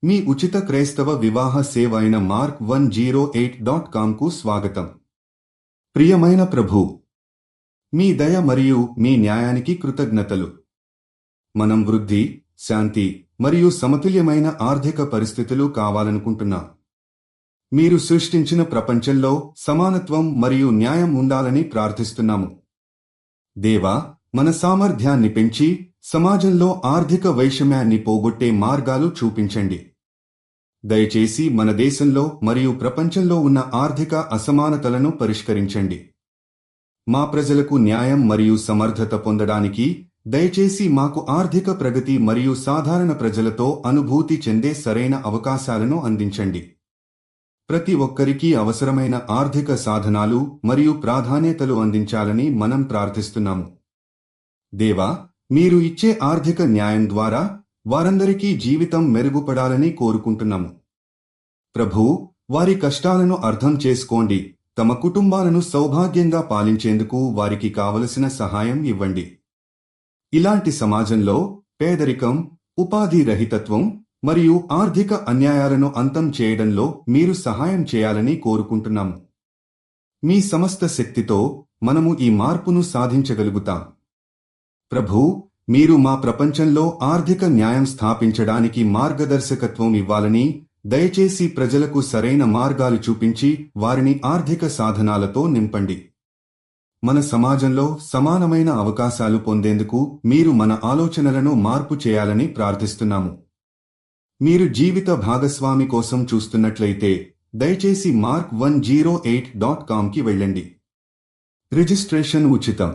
మీ ఉచిత క్రైస్తవ వివాహ సేవ అయిన mark108.comకు స్వాగతం. ప్రియమైన ప్రభూ, మీ దయ మరియు మీ న్యాయానికి కృతజ్ఞతలు. మనం వృద్ధి, శాంతి మరియు సమతుల్యమైన ఆర్థిక పరిస్థితులు కావాలనుకుంటున్నాం. మీరు సృష్టించిన ప్రపంచంలో సమానత్వం మరియు న్యాయం ఉండాలని ప్రార్థిస్తున్నాము. దేవా, మన సామర్థ్యాన్ని పెంచి సమాజంలో ఆర్థిక వైషమ్యాన్ని పోగొట్టే మార్గాలు చూపించండి. దయచేసి మన దేశంలో మరియు ప్రపంచంలో ఉన్న ఆర్థిక అసమానతలను పరిష్కరించండి. మా ప్రజలకు న్యాయం మరియు సమర్థత పొందడానికి దయచేసి మాకు ఆర్థిక ప్రగతి మరియు సాధారణ ప్రజలతో అనుభూతి చెందే సరైన అవకాశాలను అందించండి. ప్రతి ఒక్కరికి అవసరమైన ఆర్థిక సాధనాలు మరియు ప్రాధాన్యతలు అందించాలని మనం ప్రార్థిస్తున్నాము. దేవా, మీరు ఇచ్చే ఆర్థిక న్యాయం ద్వారా వారందరికీ జీవితం మెరుగుపడాలని కోరుకుంటున్నాము. ప్రభూ, వారి కష్టాలను అర్థం చేసుకోండి. తమ కుటుంబాలను సౌభాగ్యంగా పాలించేందుకు వారికి కావలసిన సహాయం ఇవ్వండి. ఇలాంటి సమాజంలో పేదరికం, ఉపాధి రహితత్వం మరియు ఆర్థిక అన్యాయాలను అంతం చేయడంలో మీరు సహాయం చేయాలని కోరుకుంటున్నాము. మీ సమస్త శక్తితో మనము ఈ మార్పును సాధించగలుగుతాం. ప్రభూ, మీరు మా ప్రపంచంలో ఆర్థిక న్యాయం స్థాపించడానికి మార్గదర్శకత్వం ఇవ్వాలని, దయచేసి ప్రజలకు సరైన మార్గాలు చూపించి వారిని ఆర్థిక సాధనాలతో నింపండి. మన సమాజంలో సమానమైన అవకాశాలు పొందేందుకు మీరు మన ఆలోచనలను మార్పు చేయాలని ప్రార్థిస్తున్నాము. మీరు జీవిత భాగస్వామి కోసం చూస్తున్నట్లయితే దయచేసి mark108.comకి వెళ్ళండి. రిజిస్ట్రేషన్ ఉచితం.